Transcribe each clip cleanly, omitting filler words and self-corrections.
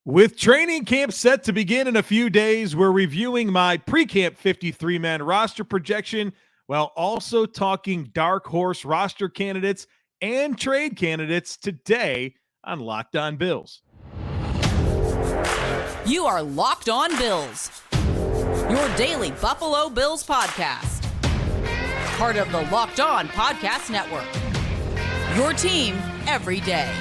With training camp set to begin in a few days, we're reviewing my pre-camp 53-man roster projection while also talking dark horse roster candidates and trade candidates today on Locked On Bills. You are Locked On Bills, your daily Buffalo Bills podcast. Part of the Locked On Podcast Network, your team every day.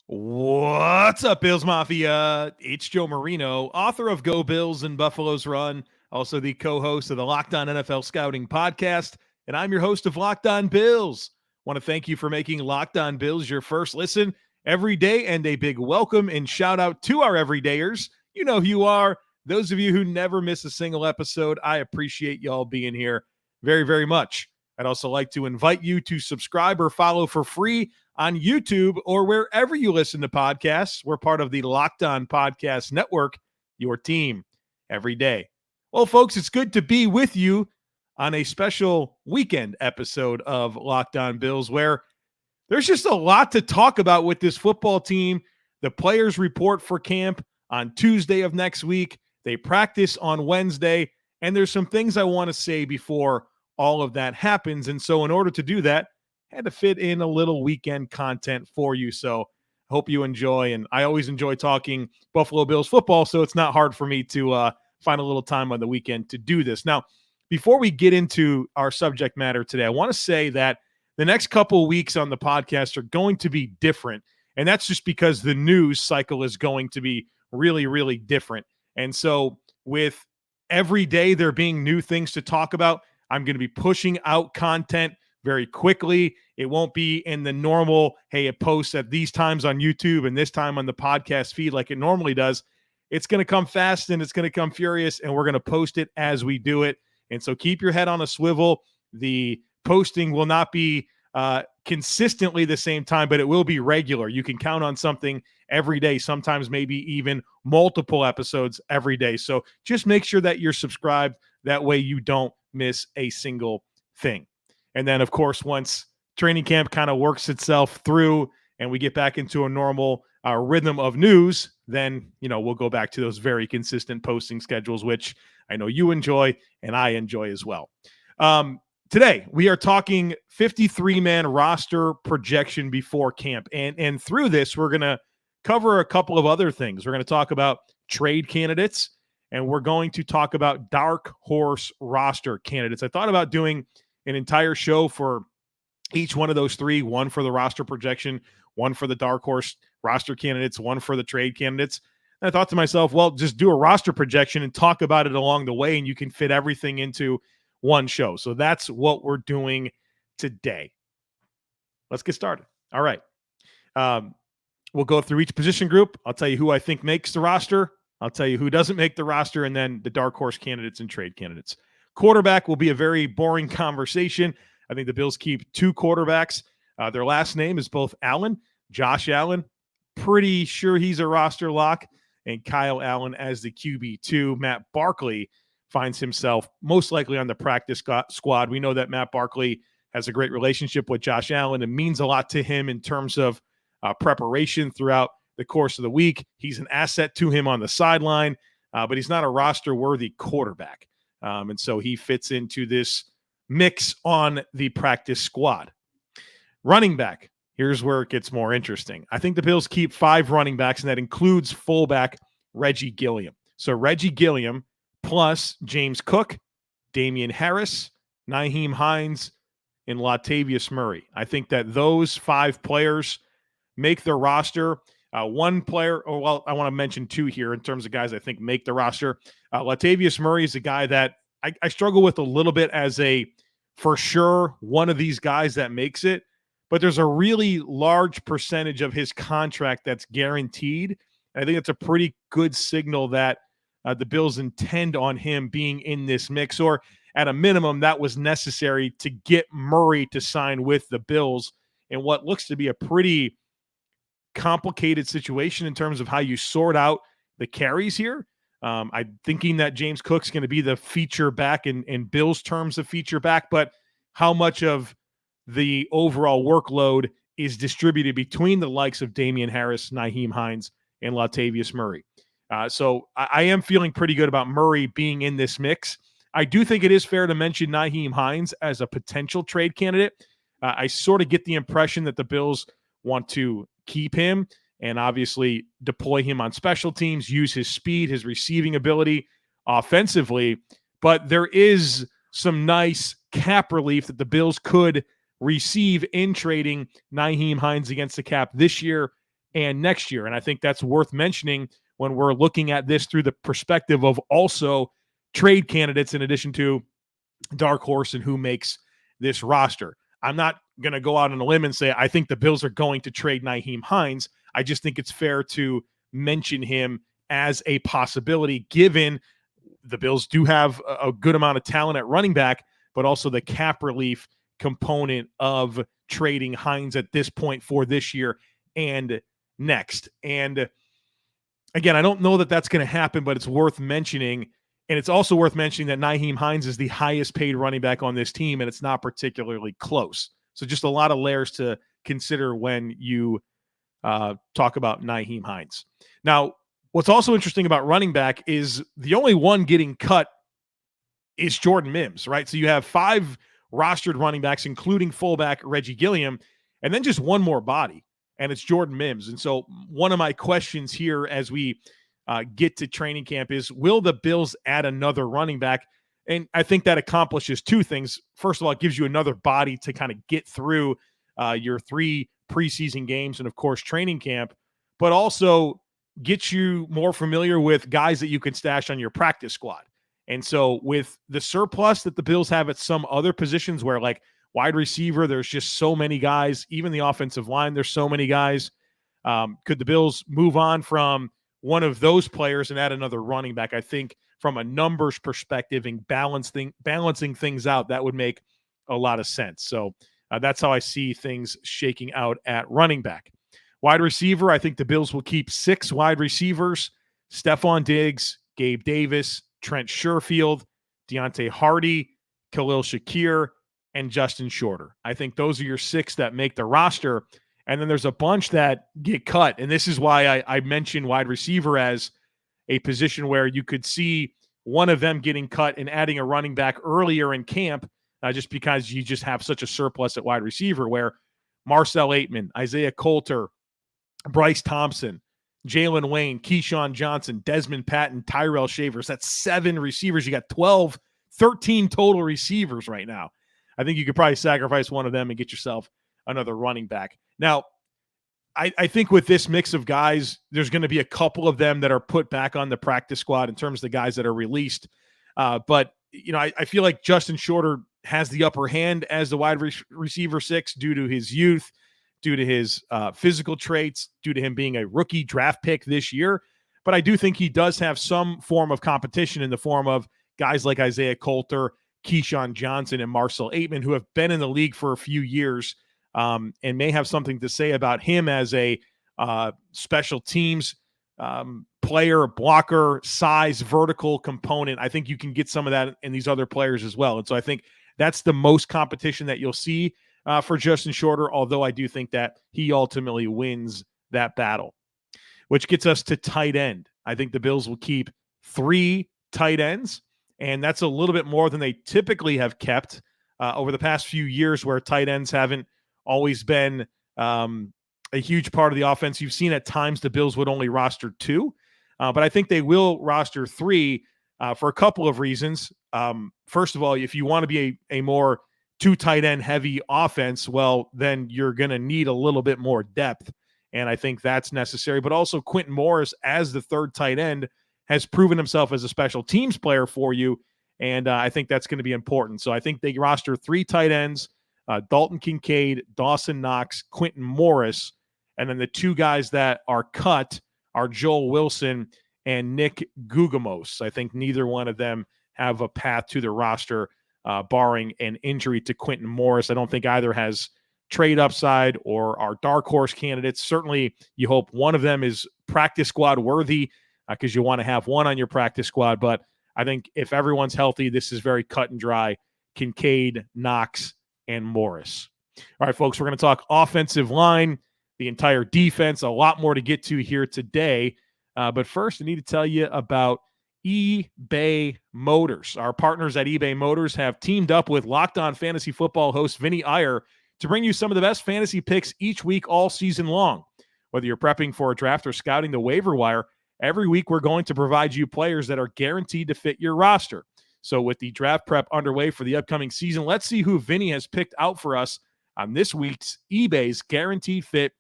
What's up, Bills Mafia? It's Joe Marino, author of Go Bills and Buffalo's Run, also the co-host of the Locked On NFL Scouting podcast, and I'm your host of Locked On Bills. Want to thank you for making Locked On Bills your first listen every day, and a big welcome and shout out to our everydayers. You know who you are. Those of you who never miss a single episode, I appreciate y'all being here very, very much. I'd also like to invite you to subscribe or follow for free on YouTube or wherever you listen to podcasts. We're part of the Locked On Podcast Network, your team every day. Well, folks, it's good to be with you on a special weekend episode of Locked On Bills, where there's just a lot to talk about with this football team. The players report for camp on Tuesday of next week. They practice on Wednesday, and there's some things I want to say before all of that happens. And so in order to do that, I had to fit in a little weekend content for you. So I hope you enjoy. And I always enjoy talking Buffalo Bills football, so it's not hard for me to find a little time on the weekend to do this. Now, before we get into our subject matter today, I want to say that the next couple of weeks on the podcast are going to be different. And that's just because the news cycle is going to be really, really different. And so with every day there being new things to talk about, I'm going to be pushing out content very quickly. It won't be in the normal, hey, it posts at these times on YouTube and this time on the podcast feed like it normally does. It's going to come fast and it's going to come furious, and we're going to post it as we do it. And so keep your head on a swivel. The posting will not be consistently the same time, but it will be regular. You can count on something every day, sometimes maybe even multiple episodes every day. So just make sure that you're subscribed. That way you don't miss a single thing. And then, of course, once training camp kind of works itself through and we get back into a normal rhythm of news, then, we'll go back to those very consistent posting schedules, which I know you enjoy and I enjoy as well. Today, we are talking 53-man roster projection before camp. And through this, we're going to cover a couple of other things. We're going to talk about trade candidates, and we're going to talk about dark horse roster candidates. I thought about doing an entire show for each one of those three, one for the roster projection, one for the dark horse roster candidates, one for the trade candidates. And I thought to myself, well, just do a roster projection and talk about it along the way, and you can fit everything into one show. So that's what we're doing today. Let's get started. All right. We'll go through each position group. I'll tell you who I think makes the roster. I'll tell you who doesn't make the roster, and then the dark horse candidates and trade candidates. Quarterback will be a very boring conversation. I think the Bills keep two quarterbacks. Their last name is both Allen, Josh Allen. Pretty sure he's a roster lock. And Kaiir Elam as the QB2. Matt Barkley finds himself most likely on the practice squad. We know that Matt Barkley has a great relationship with Josh Allen and means a lot to him in terms of preparation throughout the course of the week. He's an asset to him on the sideline, but he's not a roster-worthy quarterback. And so he fits into this mix on the practice squad. Running back, here's where it gets more interesting. I think the Bills keep 5 running backs, and that includes fullback Reggie Gilliam. So Reggie Gilliam plus James Cook, Damian Harris, Nyheim Hines, and Latavius Murray. I think that those 5 players make the roster. One player, I want to mention 2 here in terms of guys I think make the roster. Latavius Murray is a guy that I struggle with a little bit as a for sure one of these guys that makes it, but there's a really large percentage of his contract that's guaranteed. And I think it's a pretty good signal that the Bills intend on him being in this mix, or at a minimum, that was necessary to get Murray to sign with the Bills in what looks to be a pretty complicated situation in terms of how you sort out the carries here. I'm thinking that James Cook's going to be the feature back in Bills terms of feature back, but how much of the overall workload is distributed between the likes of Damian Harris, Nyheim Hines, and Latavius Murray. So I am feeling pretty good about Murray being in this mix. I do think it is fair to mention Nyheim Hines as a potential trade candidate. I sort of get the impression that the Bills want to keep him and obviously deploy him on special teams, use his speed, his receiving ability offensively. But there is some nice cap relief that the Bills could receive in trading Nyheim Hines against the cap this year and next year. And I think that's worth mentioning when we're looking at this through the perspective of also trade candidates in addition to dark horse and who makes this roster. I'm not going to go out on a limb and say I think the Bills are going to trade Nyheim Hines. I just think it's fair to mention him as a possibility, given the Bills do have a good amount of talent at running back, but also the cap relief component of trading Hines at this point for this year and next. And again, I don't know that that's going to happen, but it's worth mentioning. And it's also worth mentioning that Nyheim Hines is the highest paid running back on this team, and it's not particularly close. So just a lot of layers to consider when you talk about Nyheim Hines. Now, what's also interesting about running back is the only one getting cut is Jordan Mims, right? So you have 5 rostered running backs, including fullback Reggie Gilliam, and then just one more body, and it's Jordan Mims. And so one of my questions here as we get to training camp is, will the Bills add another running back? And I think that accomplishes 2 things. First of all, it gives you another body to kind of get through your 3 preseason games and, of course, training camp, but also get you more familiar with guys that you can stash on your practice squad. And so with the surplus that the Bills have at some other positions where, like, wide receiver, there's just so many guys, even the offensive line, there's so many guys. Could the Bills move on from one of those players and add another running back? I think from a numbers perspective and balancing things out, that would make a lot of sense. So that's how I see things shaking out at running back. Wide receiver, I think the Bills will keep 6 wide receivers: Stefon Diggs, Gabe Davis, Trent Sherfield, Deontay Hardy, Khalil Shakir, and Justin Shorter. I think those are your 6 that make the roster. And then there's a bunch that get cut. And this is why I mentioned wide receiver as a position where you could see one of them getting cut and adding a running back earlier in camp, just because you just have such a surplus at wide receiver, where Marcel Aitman, Isaiah Coulter, Bryce Thompson, Jalen Wayne, Keyshawn Johnson, Desmond Patton, Tyrell Shavers. That's 7 receivers. You got 13 total receivers right now. I think you could probably sacrifice one of them and get yourself another running back. Now, I think with this mix of guys, there's going to be a couple of them that are put back on the practice squad in terms of the guys that are released. But, you know, I feel like Justin Shorter has the upper hand as the wide receiver 6 due to his youth, due to his physical traits, due to him being a rookie draft pick this year. But I do think he does have some form of competition in the form of guys like Isaiah Coulter, Keyshawn Johnson, and Marcel Aitman, who have been in the league for a few years, and may have something to say about him as a special teams player, blocker, size, vertical component. I think you can get some of that in these other players as well. And so I think that's the most competition that you'll see for Justin Shorter, although I do think that he ultimately wins that battle, which gets us to tight end. I think the Bills will keep 3 tight ends, and that's a little bit more than they typically have kept over the past few years, where tight ends haven't always been a huge part of the offense. You've seen at times the Bills would only roster 2, but I think they will roster 3 for a couple of reasons. First of all, if you want to be a more 2 tight end heavy offense, well, then you're going to need a little bit more depth, and I think that's necessary. But also Quentin Morris as the 3rd tight end has proven himself as a special teams player for you, and I think that's going to be important. So I think they roster 3 tight ends, Dalton Kincaid, Dawson Knox, Quentin Morris, and then the 2 guys that are cut are Joel Wilson and Nick Gugamos. I think neither one of them have a path to the roster, barring an injury to Quentin Morris. I don't think either has trade upside or are dark horse candidates. Certainly, you hope one of them is practice squad worthy. because you want to have one on your practice squad. But I think if everyone's healthy, this is very cut and dry. Kincaid, Knox, and Morris. All right, folks, we're going to talk offensive line, the entire defense, a lot more to get to here today. But first, I need to tell you about eBay Motors. Our partners at eBay Motors have teamed up with Locked On Fantasy Football host Vinny Iyer to bring you some of the best fantasy picks each week all season long. Whether you're prepping for a draft or scouting the waiver wire, every week we're going to provide you players that are guaranteed to fit your roster. So with the draft prep underway for the upcoming season, let's see who Vinny has picked out for us on this week's eBay's Guaranteed Fit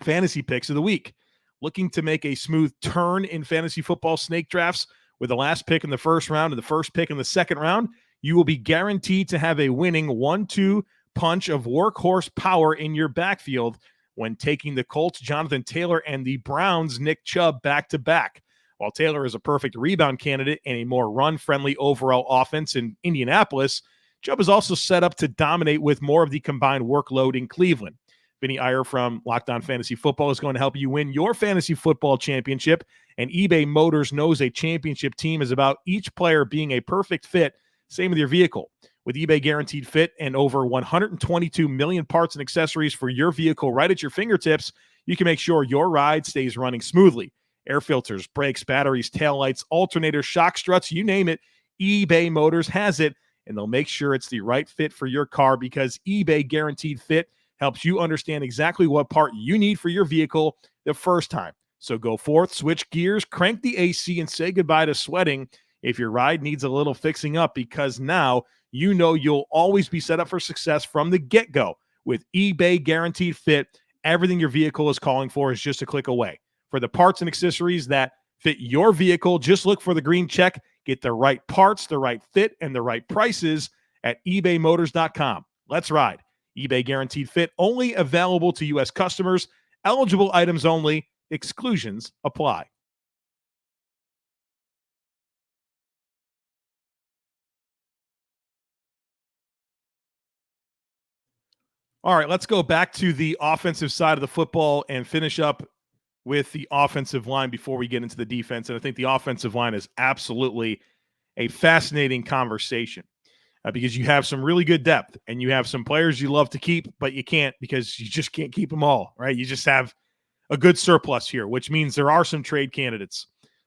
Fantasy Picks of the Week. Looking to make a smooth turn in fantasy football snake drafts with the last pick in the first round and the first pick in the second round, you will be guaranteed to have a winning 1-2 punch of workhorse power in your backfield when taking the Colts' Jonathan Taylor and the Browns' Nick Chubb back-to-back. While Taylor is a perfect rebound candidate and a more run-friendly overall offense in Indianapolis, Chubb is also set up to dominate with more of the combined workload in Cleveland. Vinny Iyer from Locked On Fantasy Football is going to help you win your fantasy football championship, and eBay Motors knows a championship team is about each player being a perfect fit. Same with your vehicle. With eBay Guaranteed Fit and over 122 million parts and accessories for your vehicle right at your fingertips, you can make sure your ride stays running smoothly. Air filters, brakes, batteries, taillights, alternators, shock struts, you name it, eBay Motors has it, and they'll make sure it's the right fit for your car because eBay Guaranteed Fit helps you understand exactly what part you need for your vehicle the first time. So go forth, switch gears, crank the AC, and say goodbye to sweating if your ride needs a little fixing up, because now you know you'll always be set up for success from the get-go. With eBay Guaranteed Fit, everything your vehicle is calling for is just a click away. For the parts and accessories that fit your vehicle, just look for the green check. Get the right parts, the right fit, and the right prices at ebaymotors.com. Let's ride. eBay Guaranteed Fit, only available to U.S. customers. Eligible items only. Exclusions apply. All right, let's go back to the offensive side of the football and finish up with the offensive line before we get into the defense. And I think the offensive line is absolutely a fascinating conversation because you have some really good depth and you have some players you love to keep, but you can't because you just can't keep them all, right? You just have a good surplus here, which means there are some trade candidates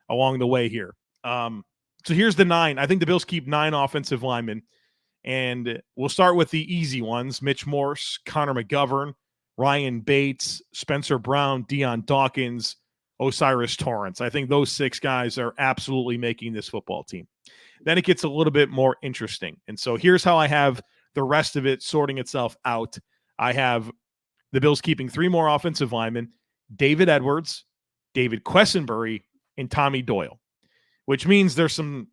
along the way here. So here's the 9. I think the Bills keep 9 offensive linemen. And we'll start with the easy ones: Mitch Morse, Connor McGovern, Ryan Bates, Spencer Brown, Deion Dawkins, Osiris Torrance. I think those 6 guys are absolutely making this football team. Then it gets a little bit more interesting. And so here's how I have the rest of it sorting itself out. I have the Bills keeping 3 more offensive linemen: David Edwards, David Quessenberry, and Tommy Doyle, which means there's some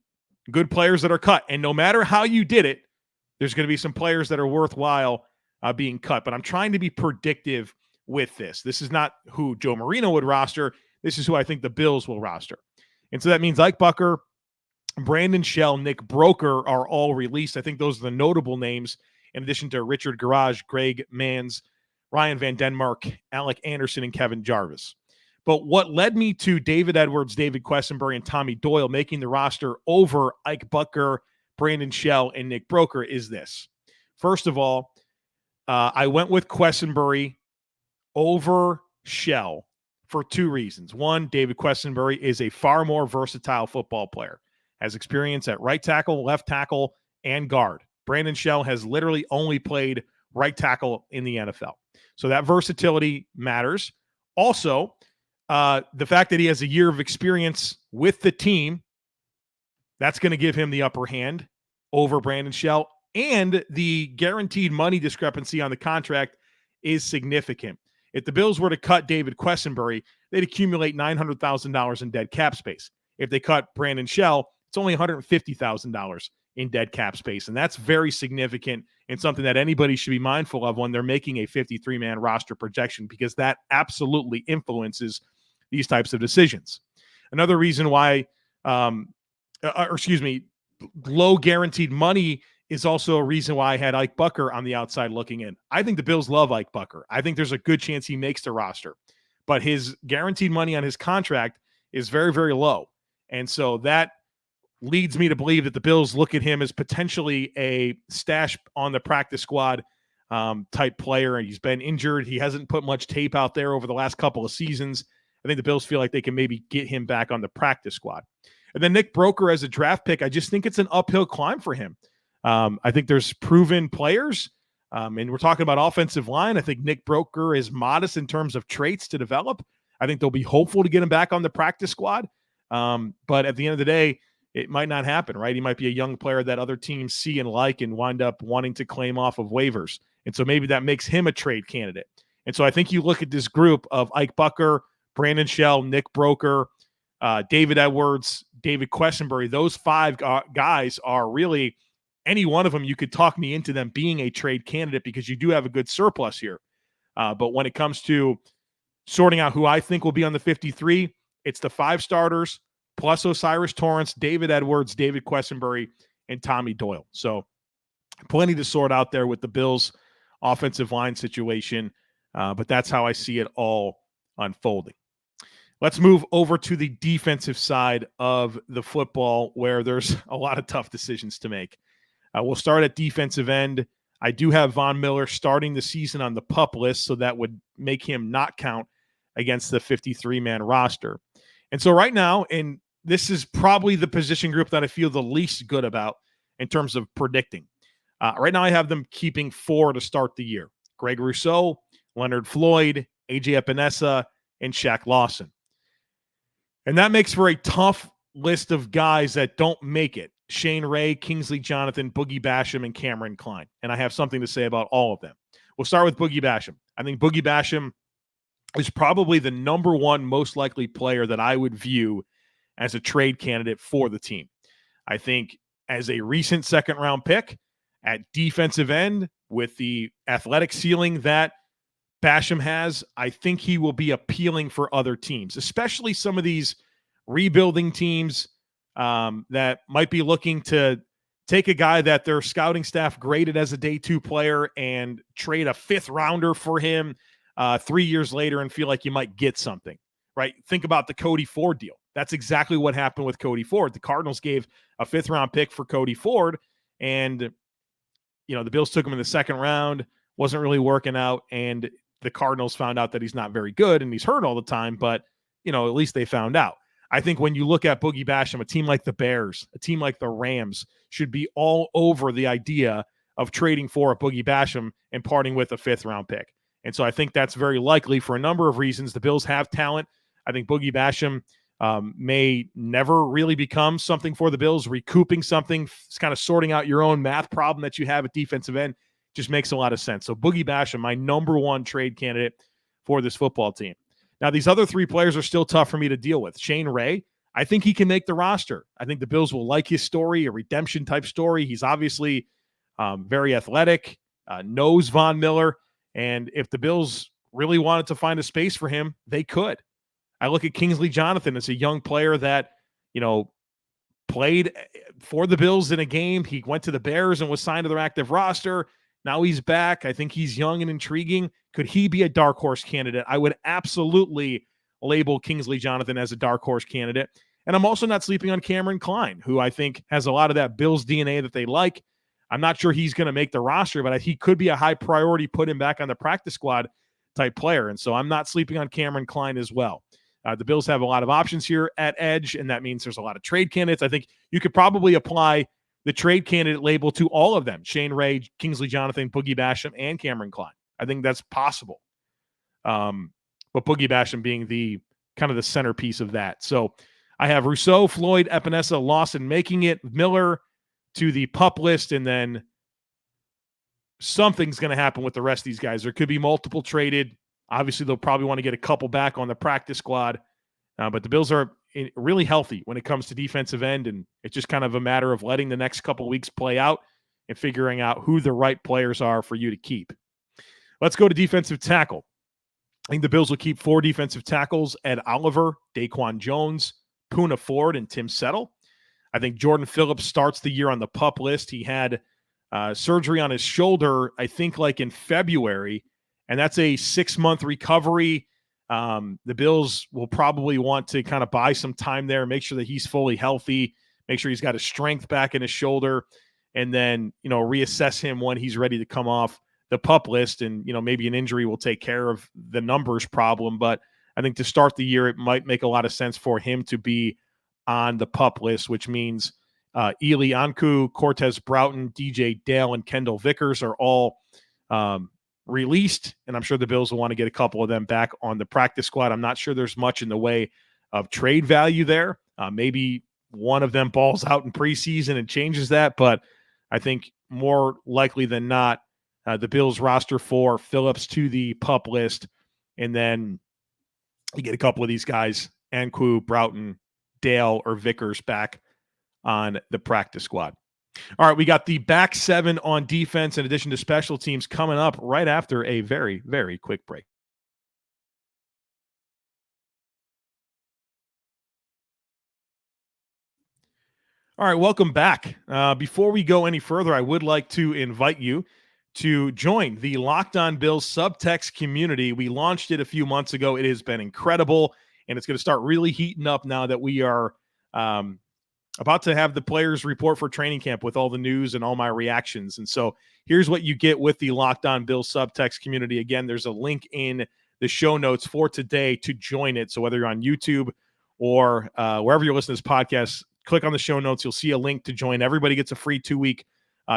good players that are cut. And no matter how you did it, there's going to be some players that are worthwhile being cut. But I'm trying to be predictive with this. This is not who Joe Marino would roster. This is who I think the Bills will roster. And so that means Ike Bucker, Brandon Shell, Nick Broker are all released. I think those are the notable names, in addition to Richard Garage, Greg Manns, Ryan Van Denmark, Alec Anderson, and Kevin Jarvis. But what led me to David Edwards, David Quessenberry, and Tommy Doyle making the roster over Ike Bucker, Brandon Shell, and Nick Broker is this. First of all, I went with Quessenberry over Shell for 2 reasons. One, David Quessenberry is a far more versatile football player, has experience at right tackle, left tackle, and guard. Brandon Shell has literally only played right tackle in the NFL. So that versatility matters. Also, the fact that he has a year of experience with the team, that's going to give him the upper hand over Brandon Shell. And the guaranteed money discrepancy on the contract is significant. If the Bills were to cut David Quessenberry, they'd accumulate $900,000 in dead cap space. If they cut Brandon Shell, it's only $150,000 in dead cap space. And that's very significant and something that anybody should be mindful of when they're making a 53-man roster projection, because that absolutely influences these types of decisions. Another reason why, low guaranteed money is also a reason why I had Ike Bucker on the outside looking in. I think the Bills love Ike Bucker. I think there's a good chance he makes the roster, but his guaranteed money on his contract is very, very low. And so that leads me to believe that the Bills look at him as potentially a stash on the practice squad type player. And he's been injured. He hasn't put much tape out there over the last couple of seasons. I think the Bills feel like they can maybe get him back on the practice squad. And then Nick Broker as a draft pick, I just think it's an uphill climb for him. I think there's proven players, and we're talking about offensive line. I think Nick Broker is modest in terms of traits to develop. I think they'll be hopeful to get him back on the practice squad. But at the end of the day, it might not happen, right? He might be a young player that other teams see and like and wind up wanting to claim off of waivers. And so maybe that makes him a trade candidate. And so I think you look at this group of Ike Bucker, Brandon Shell, Nick Broker, David Edwards, David Quessenberry. Those five guys are really, any one of them, you could talk me into them being a trade candidate because you do have a good surplus here. But when it comes to sorting out who I think will be on the 53, it's the five starters plus Osiris Torrance, David Edwards, David Quessenberry, and Tommy Doyle. So plenty to sort out there with the Bills' offensive line situation, but that's how I see it all unfolding. Let's move over to the defensive side of the football where there's a lot of tough decisions to make. We'll start at defensive end. I do have Von Miller starting the season on the PUP list, so that would make him not count against the 53-man roster. And so right now, and this is probably the position group that I feel the least good about in terms of predicting. Right now I have them keeping 4 to start the year. Greg Rousseau, Leonard Floyd, AJ Epinesa, and Shaq Lawson. And that makes for a tough list of guys that don't make it. Shane Ray, Kingsley Jonathan, Boogie Basham, and Cameron Klein. And I have something to say about all of them. We'll start with Boogie Basham. I think Boogie Basham is probably the number one most likely player that I would view as a trade candidate for the team. I think as a recent second-round pick at defensive end with the athletic ceiling that Basham has, I think he will be appealing for other teams, especially some of these rebuilding teams that might be looking to take a guy that their scouting staff graded as a day 2 player and trade a 5th rounder for him 3 years later and feel like you might get something, right? Think about the Cody Ford deal. That's exactly what happened with Cody Ford. The Cardinals gave a 5th round pick for Cody Ford, and the Bills took him in the 2nd round, wasn't really working out, and the Cardinals found out that he's not very good and he's hurt all the time, but at least they found out. I think when you look at Boogie Basham, a team like the Bears, a team like the Rams should be all over the idea of trading for a Boogie Basham and parting with a 5th round pick. And so I think that's very likely for a number of reasons. The Bills have talent. I think Boogie Basham may never really become something for the Bills. Recouping something, kind of sorting out your own math problem that you have at defensive end just makes a lot of sense. So Boogie Basham, my number one trade candidate for this football team. Now, these other 3 players are still tough for me to deal with. Shane Ray, I think he can make the roster. I think the Bills will like his story, a redemption type story. He's obviously very athletic, knows Von Miller. And if the Bills really wanted to find a space for him, they could. I look at Kingsley Jonathan as a young player that, played for the Bills in a game. He went to the Bears and was signed to their active roster. Now he's back. I think he's young and intriguing. Could he be a dark horse candidate? I would absolutely label Kingsley Jonathan as a dark horse candidate. And I'm also not sleeping on Cameron Klein, who I think has a lot of that Bills DNA that they like. I'm not sure he's going to make the roster, but he could be a high priority, put him back on the practice squad type player. And so I'm not sleeping on Cameron Klein as well. The Bills have a lot of options here at edge, and that means there's a lot of trade candidates. I think you could probably apply the trade candidate label to all of them: Shane Ray, Kingsley Jonathan, Boogie Basham, and Cameron Klein. I think that's possible. But Boogie Basham being the kind of the centerpiece of that. So I have Rousseau, Floyd, Epinesa, Lawson making it, Miller to the PUP list, and then something's going to happen with the rest of these guys. There could be multiple traded. Obviously, they'll probably want to get a couple back on the practice squad. But the Bills are really healthy when it comes to defensive end, and it's just kind of a matter of letting the next couple weeks play out and figuring out who the right players are for you to keep. Let's go to defensive tackle. I think the Bills will keep 4 defensive tackles: Ed Oliver, Daquan Jones, Poona Ford, and Tim Settle. I think Jordan Phillips starts the year on the PUP list. He had surgery on his shoulder, I think like in February, and that's a 6-month recovery. The Bills will probably want to kind of buy some time there, make sure that he's fully healthy, make sure he's got his strength back in his shoulder, and then, reassess him when he's ready to come off the PUP list. And, maybe an injury will take care of the numbers problem. But I think to start the year, it might make a lot of sense for him to be on the PUP list, which means Eli Anku, Cortez Broughton, DJ Dale, and Kendall Vickers are all released. And I'm sure the Bills will want to get a couple of them back on the practice squad. I'm not sure there's much in the way of trade value there. Maybe one of them balls out in preseason and changes that. But I think more likely than not, the Bills roster 4 Phillips to the PUP list. And then you get a couple of these guys, Anku, Broughton, Dale, or Vickers back on the practice squad. All right, we got the back 7 on defense in addition to special teams coming up right after a very, very quick break. All right, welcome back. Before we go any further, I would like to invite you to join the Locked On Bills subtext community. We launched it a few months ago. It has been incredible, and it's going to start really heating up now that we are about to have the players report for training camp with all the news and all my reactions. And so here's what you get with the Locked On Bills subtext community. Again, there's a link in the show notes for today to join it. So whether you're on YouTube or wherever you're listening to this podcast, click on the show notes. You'll see a link to join. Everybody gets a free 2-week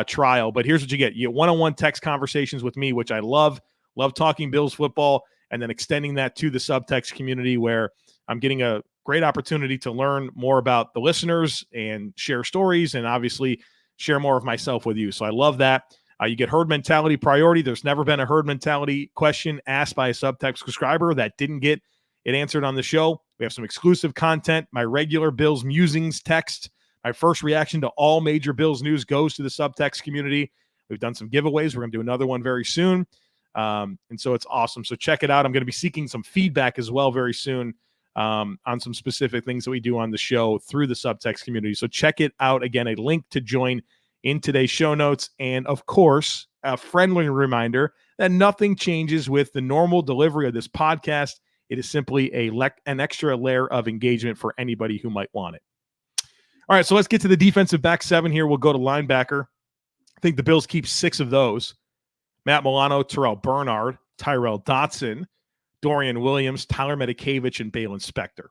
trial. But here's what you get. You get one-on-one text conversations with me, which I love talking Bills football, and then extending that to the subtext community where I'm getting a great opportunity to learn more about the listeners and share stories and obviously share more of myself with you. So I love that. You get herd mentality priority. There's never been a herd mentality question asked by a subtext subscriber that didn't get it answered on the show. We have some exclusive content. My regular Bills musings text. My first reaction to all major Bills news goes to the subtext community. We've done some giveaways. We're going to do another one very soon. And so it's awesome. So check it out. I'm going to be seeking some feedback as well very soon on some specific things that we do on the show through the subtext community. So check it out. Again, a link to join in today's show notes. And of course, a friendly reminder that nothing changes with the normal delivery of this podcast. It is simply an extra layer of engagement for anybody who might want it. All right, so let's get to the defensive back 7 here. We'll go to linebacker. I think the Bills keep 6 of those. Matt Milano, Terrell Bernard, Tyrell Dotson, Dorian Williams, Tyler Medikevich, and Balen Spector.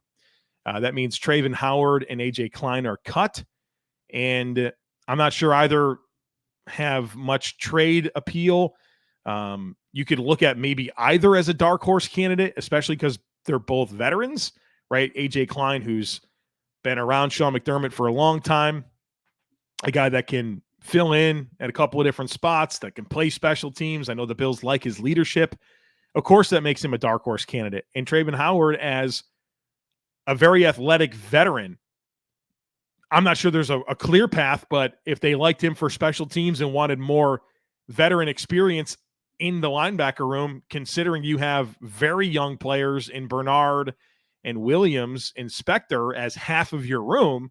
That means Traven Howard and A.J. Klein are cut. And I'm not sure either have much trade appeal. You could look at maybe either as a dark horse candidate, especially because they're both veterans, right? A.J. Klein, who's been around Sean McDermott for a long time, a guy that can fill in at a couple of different spots, that can play special teams. I know the Bills like his leadership. Of course, that makes him a dark horse candidate. And Traven Howard, as a very athletic veteran, I'm not sure there's a clear path, but if they liked him for special teams and wanted more veteran experience in the linebacker room, considering you have very young players in Bernard and Williams and Spector as half of your room,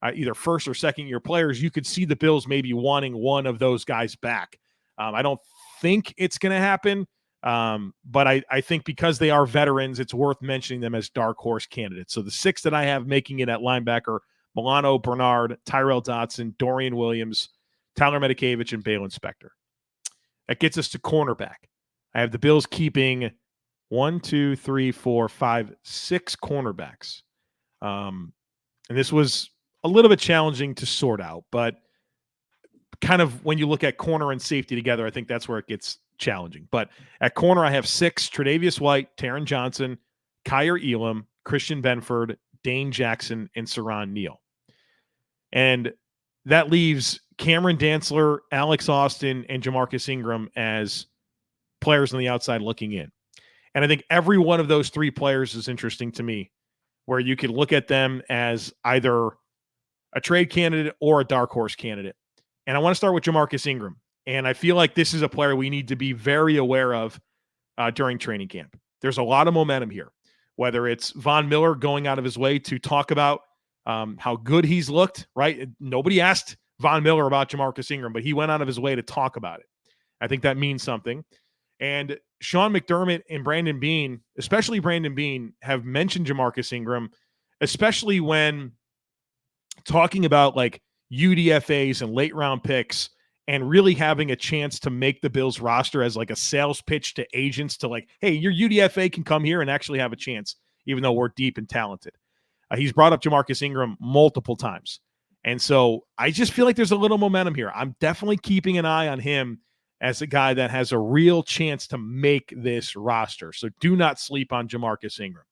either first or second year players, you could see the Bills maybe wanting one of those guys back. I don't think it's going to happen, but I think because they are veterans, it's worth mentioning them as dark horse candidates. So the 6 that I have making it at linebacker: Milano, Bernard, Tyrell Dotson, Dorian Williams, Tyler Medikevich, and Balen Spector. That gets us to cornerback. I have the Bills keeping 6 cornerbacks. And this was a little bit challenging to sort out, but kind of when you look at corner and safety together, I think that's where it gets challenging. But at corner, I have 6: Tre'Davious White, Taron Johnson, Kaiir Elam, Christian Benford, Dane Jackson, and Saron Neal. And that leaves Cameron Dantzler, Alex Austin, and Jamarcus Ingram as players on the outside looking in. And I think every one of those 3 players is interesting to me, where you could look at them as either a trade candidate or a dark horse candidate. And I want to start with Jamarcus Ingram. And I feel like this is a player we need to be very aware of during training camp. There's a lot of momentum here, whether it's Von Miller going out of his way to talk about how good he's looked, right? Nobody asked Von Miller about Jamarcus Ingram, but he went out of his way to talk about it. I think that means something. And Sean McDermott and Brandon Beane, especially Brandon Beane, have mentioned Jamarcus Ingram, especially when talking about like UDFAs and late round picks and really having a chance to make the Bills roster as like a sales pitch to agents to like, hey, your UDFA can come here and actually have a chance, even though we're deep and talented. He's brought up Jamarcus Ingram multiple times. And so I just feel like there's a little momentum here. I'm definitely keeping an eye on him as a guy that has a real chance to make this roster. So do not sleep on Jamarcus Ingram.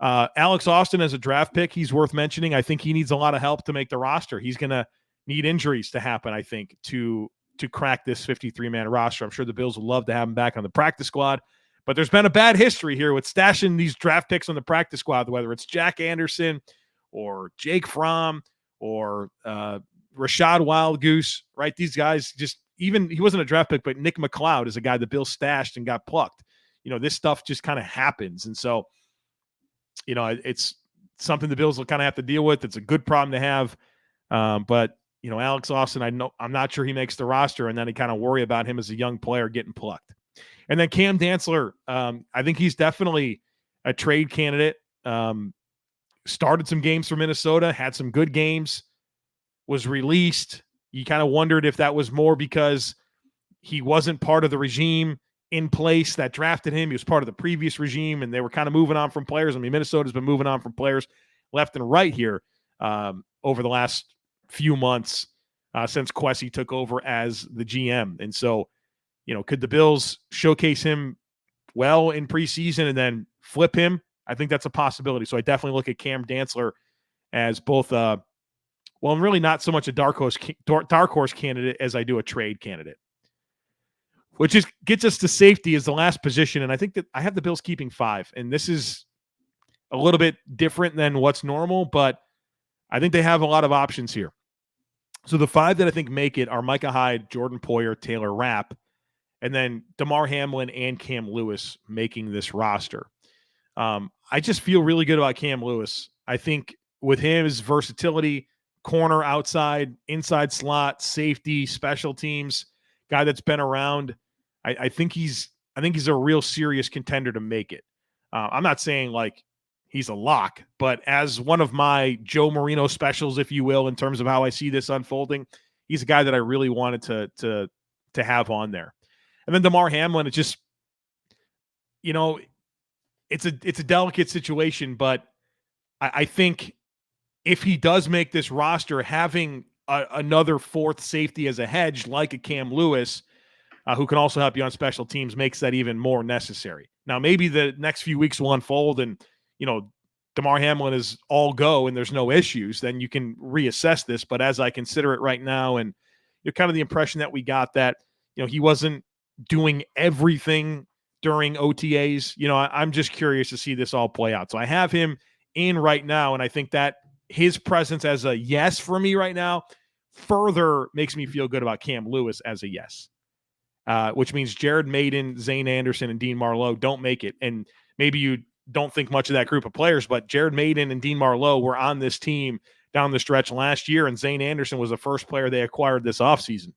Alex Austin as a draft pick, he's worth mentioning. I think he needs a lot of help to make the roster. He's going to need injuries to happen, I think, to crack this 53-man roster. I'm sure the Bills would love to have him back on the practice squad. But there's been a bad history here with stashing these draft picks on the practice squad, whether it's Jack Anderson or Jake Fromm or Rashad Wildgoose, right? These guys just even he wasn't a draft pick, but Nick McLeod is a guy the Bills stashed and got plucked. This stuff just kind of happens. And so, it's something the Bills will kind of have to deal with. It's a good problem to have. But Alex Austin, I'm not sure he makes the roster, and then I kind of worry about him as a young player getting plucked. And then Cam Dantzler, I think he's definitely a trade candidate. Started some games for Minnesota, had some good games, was released. You kind of wondered if that was more because he wasn't part of the regime in place that drafted him. He was part of the previous regime, and they were kind of moving on from players. I mean, Minnesota's been moving on from players left and right here over the last few months since Kwesi took over as the GM. And so, could the Bills showcase him well in preseason and then flip him? I think that's a possibility. So I definitely look at Cam Dantzler as both, really not so much a dark horse candidate as I do a trade candidate. Which gets us to safety as the last position, and I think that I have the Bills keeping 5, and this is a little bit different than what's normal, but I think they have a lot of options here. So the 5 that I think make it are Micah Hyde, Jordan Poyer, Taylor Rapp, and then Damar Hamlin and Cam Lewis making this roster. I just feel really good about Cam Lewis. I think with him, his versatility, corner, outside, inside slot, safety, special teams, guy that's been around, I think he's a real serious contender to make it. I'm not saying like he's a lock, but as one of my Joe Marino specials, if you will, in terms of how I see this unfolding, he's a guy that I really wanted to have on there. And then Damar Hamlin, it's just, it's a delicate situation, but I think if he does make this roster, having another fourth safety as a hedge, like a Cam Lewis, who can also help you on special teams, makes that even more necessary. Now, maybe the next few weeks will unfold and, Damar Hamlin is all go and there's no issues, then you can reassess this. But as I consider it right now, and kind of the impression that we got that, he wasn't doing everything during OTAs, I'm just curious to see this all play out. So I have him in right now, and I think that his presence as a yes for me right now further makes me feel good about Cam Lewis as a yes, which means Jared Maiden, Zane Anderson, and Dean Marlowe don't make it. And maybe you don't think much of that group of players, but Jared Maiden and Dean Marlowe were on this team down the stretch last year, and Zane Anderson was the first player they acquired this offseason.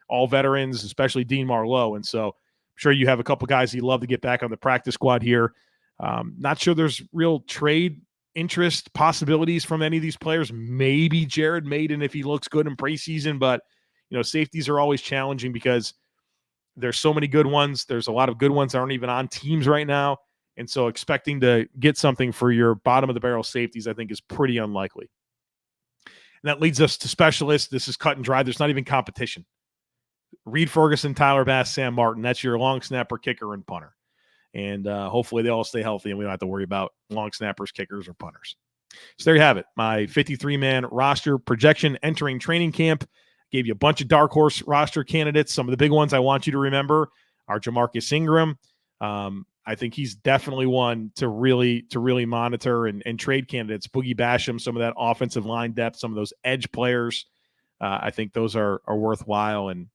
All veterans, especially Dean Marlowe. And so I'm sure you have a couple guys you'd love to get back on the practice squad here. Not sure there's real trade interest possibilities from any of these players. Maybe Jared Maiden if he looks good in preseason, but safeties are always challenging because there's so many good ones. There's a lot of good ones that aren't even on teams right now. And so expecting to get something for your bottom of the barrel safeties, I think, is pretty unlikely. And that leads us to specialists. This is cut and dry. There's not even competition. Reed Ferguson, Tyler Bass, Sam Martin. That's your long snapper, kicker, and punter. And hopefully they all stay healthy and we don't have to worry about long snappers, kickers, or punters. So there you have it. My 53-man roster projection entering training camp. Gave you a bunch of dark horse roster candidates. Some of the big ones I want you to remember are Jamarcus Ingram. I think he's definitely one to really monitor and trade candidates. Boogie Basham, some of that offensive line depth, some of those edge players. I think those are worthwhile and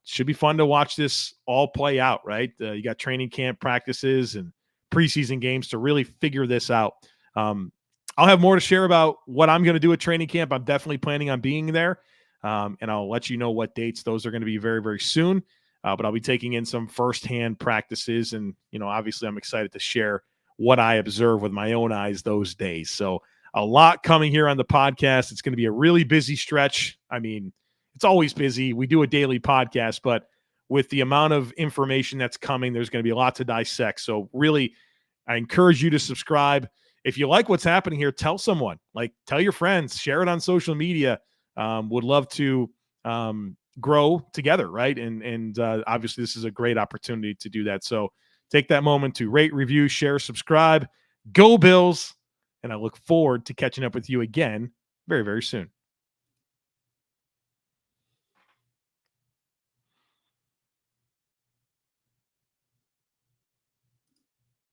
should be fun to watch this all play out, right? You got training camp practices and preseason games to really figure this out. I'll have more to share about what I'm going to do at training camp. I'm definitely planning on being there, and I'll let you know what dates. Those are going to be very, very soon. but I'll be taking in some firsthand practices. And, obviously I'm excited to share what I observe with my own eyes those days. So a lot coming here on the podcast. It's going to be a really busy stretch. I mean, it's always busy. We do a daily podcast, but with the amount of information that's coming, there's going to be a lot to dissect. So really, I encourage you to subscribe. If you like what's happening here, tell someone, tell your friends, share it on social media. Would love to grow together, right? And obviously this is a great opportunity to do that. So take that moment to rate, review, share, subscribe. Go Bills. And I look forward to catching up with you again very, very soon.